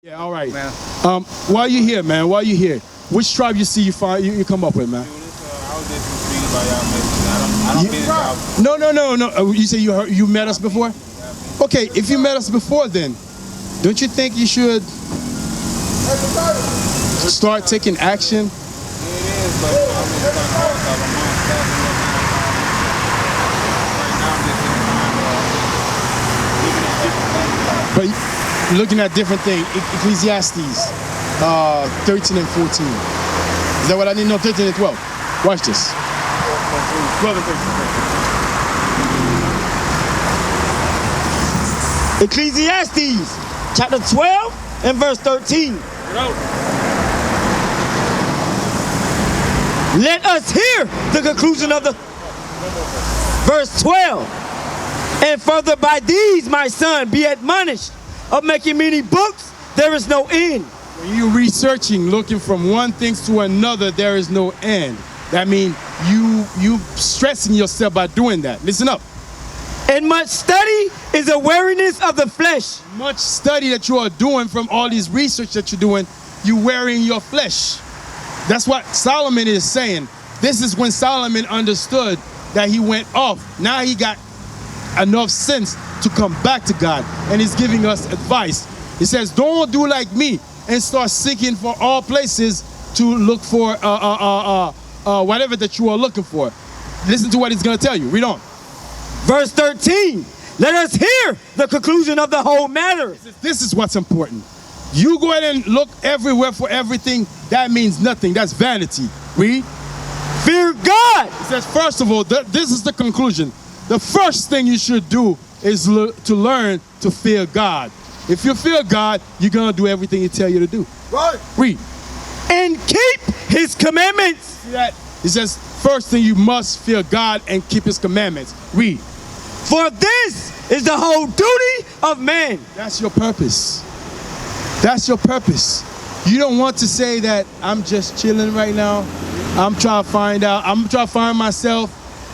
Yeah, all right. While you're here, man, while you're here, which tribe you see you come up with, man? I was just intrigued by y'all message. I don't No. You say you met us before? Okay, if you met us before, then don't you think you should start taking action? It is, but I'm just kind of hard because I'm on staff. Right now, I'm just But looking at different things, Ecclesiastes 13 and 14. Is that what I need? No, 13 and 12. Watch this. 12 and 13. Ecclesiastes chapter 12 and verse 13. Let us hear the conclusion of the verse 12. And further, by these, my son, be admonished, of making many books, there is no end. When you're researching, looking from one thing to another, there is no end. That means you stressing yourself by doing that. Listen up. And much study is a weariness of the flesh. Much study that you are doing from all these research that you're doing, you're wearing your flesh. That's what Solomon is saying. This is when Solomon understood that he went off. Now he got enough sense to come back to God, and he's giving us advice. He says, don't do like me and start seeking for all places to look for whatever that you are looking for. Listen to what he's going to tell you. Read on. Verse 13, let us hear the conclusion of the whole matter. This is what's important. You go ahead and look everywhere for everything. That means nothing. That's vanity. Read. Fear God. It says, first of all, this is the conclusion. The first thing you should do is to learn to fear God. If you fear God, you're going to do everything he tells you to do. Right. Read. And keep his commandments. See that? It says, first thing you must fear God and keep his commandments. Read. For this is the whole duty of man. That's your purpose. That's your purpose. You don't want to say that I'm just chilling right now. I'm trying to find out. I'm trying to find myself.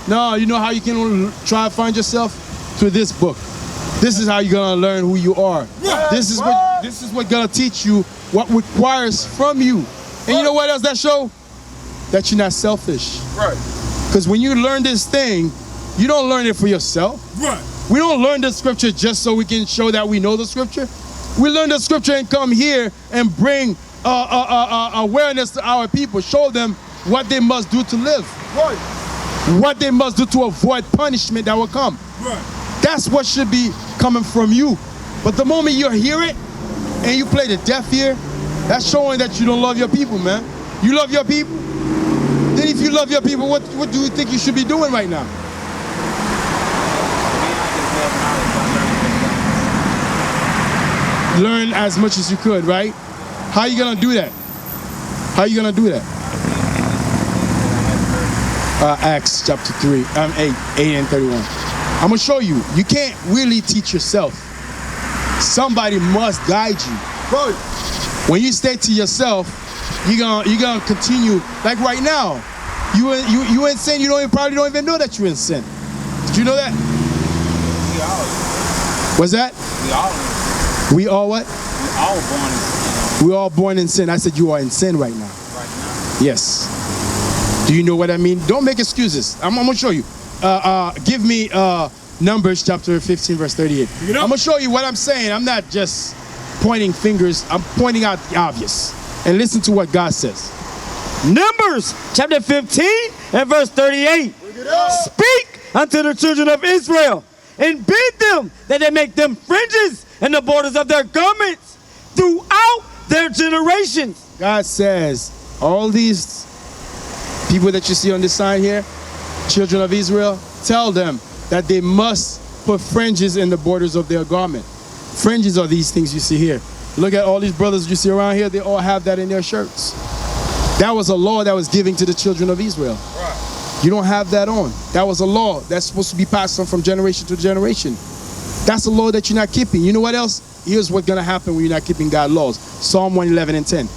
No, you know how you can try to find yourself? Through this book. This is how you're gonna learn who you are. This is what gonna teach you what requires from you. And you know what else that show? That you're not selfish. Right. Because when you learn this thing, you don't learn it for yourself. Right. We don't learn the scripture just so we can show that we know the scripture. We learn the scripture and come here and bring awareness to our people. Show them what they must do to live. Right. What they must do to avoid punishment that will come. Right. That's what should be coming from you. But the moment you hear it and you play the deaf ear, that's showing that you don't love your people, man. You love your people? Then if you love your people, what do you think you should be doing right now? Learn as much as you could, right? How are you gonna do that? How are you gonna do that? Acts chapter 8 and 31. I'm gonna show you. You can't really teach yourself. Somebody must guide you. Right. When you stay to yourself, you're gonna continue. Like right now, you in sin. You probably don't even know that you're in sin. Did you know that? What's that? We all what? We all born in sin. I said you are in sin right now. Right now. Yes. Do you know what I mean? Don't make excuses. I'm going to show you. Give me Numbers chapter 15, verse 38. I'm going to show you what I'm saying. I'm not just pointing fingers. I'm pointing out the obvious. And listen to what God says. Numbers chapter 15 and verse 38. Speak unto the children of Israel and bid them that they make them fringes in the borders of their garments throughout their generations. God says, all these people that you see on this side here, children of Israel, tell them that they must put fringes in the borders of their garment. Fringes are these things you see here. Look at all these brothers you see around here, they all have that in their shirts. That was a law that was given to the children of Israel. Right. You don't have that on. That was a law that's supposed to be passed on from generation to generation. That's a law that you're not keeping. You know what else? Here's what's going to happen when you're not keeping God's laws. Psalm 111 and 10.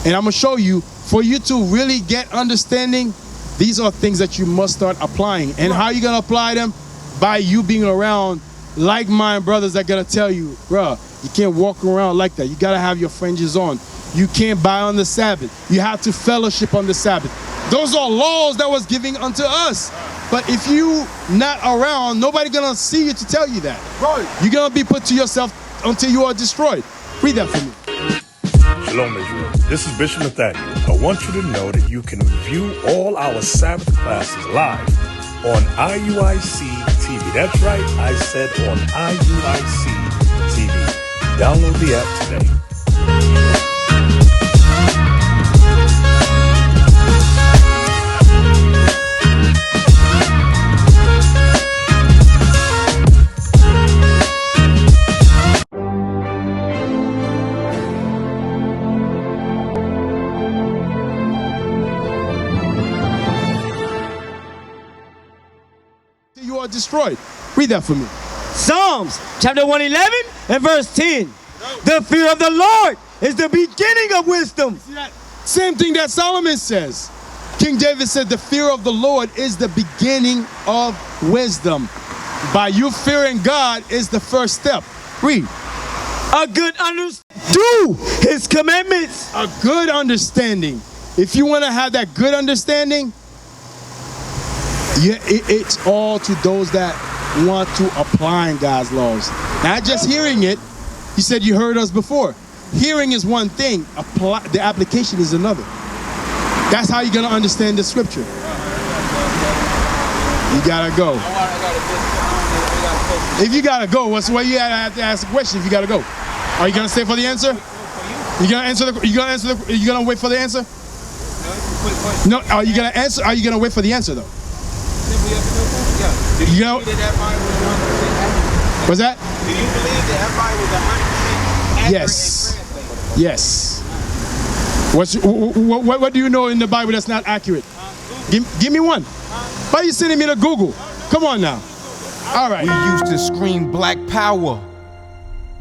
And I'm going to show you, for you to really get understanding, these are things that you must start applying. And how are you going to apply them? By you being around like-minded brothers that gonna tell you, bruh, you can't walk around like that. You gotta have your fringes on. You can't buy on the Sabbath. You have to fellowship on the Sabbath. Those are laws that was given unto us. But if you not around, nobody gonna see you to tell you that. Right. You're gonna be put to yourself until you are destroyed. Read that for me. Shalom, Israel. This is Bishop Mattathias. I want you to know that you can view all our Sabbath classes live on IUIC TV. That's right, I said on IUIC TV. Download the app today. You are destroyed. Read that for me. Psalms chapter 111 and verse 10. The fear of the Lord is the beginning of wisdom. See that? Same thing that Solomon says. King David said the fear of the Lord is the beginning of wisdom. By you fearing God is the first step. Read. A good understanding. Do his commandments. A good understanding. If you want to have that good understanding, yeah, it's all to those that want to apply God's laws. Not just hearing it. You said you heard us before. Hearing is one thing. The application is another. That's how you're going to understand the scripture. You got to go. If you got to go, what's why you have to ask a question if you got to go? Are you going to stay for the answer? You going to answer you going to wait for the answer? No, are you going to answer? Are you going to wait for the answer though? You know, what's that? Do you believe that everybody was 100% accurate? Yes. Yes. What do you know in the Bible that's not accurate? Give me one. Why are you sending me to Google? Come on now. All right. We used to scream black power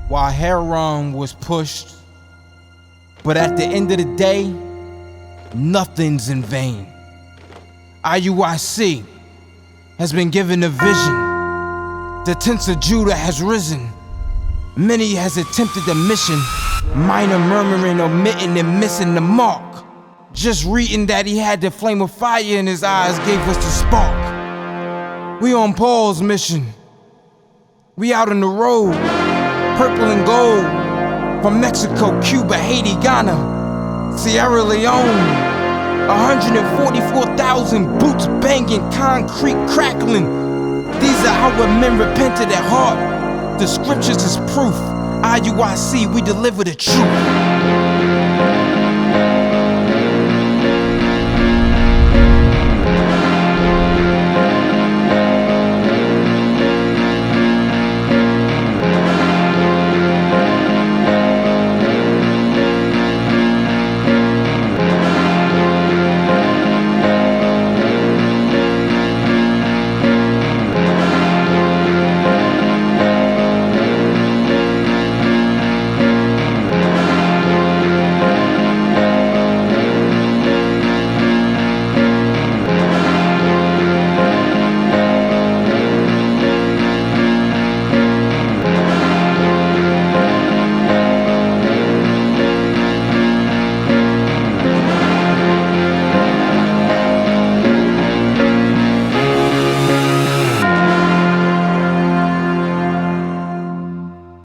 while Heron was pushed. But at the end of the day, nothing's in vain. IUIC has been given a vision. The tents of Judah has risen. Many has attempted the mission. Minor murmuring, omitting, and missing the mark. Just reading that he had the flame of fire in his eyes gave us the spark. We on Paul's mission. We out on the road. Purple and gold. From Mexico, Cuba, Haiti, Ghana, Sierra Leone. 144,000 boots banging, concrete crackling. These are our men repented at heart. The scriptures is proof. IUIC, we deliver the truth.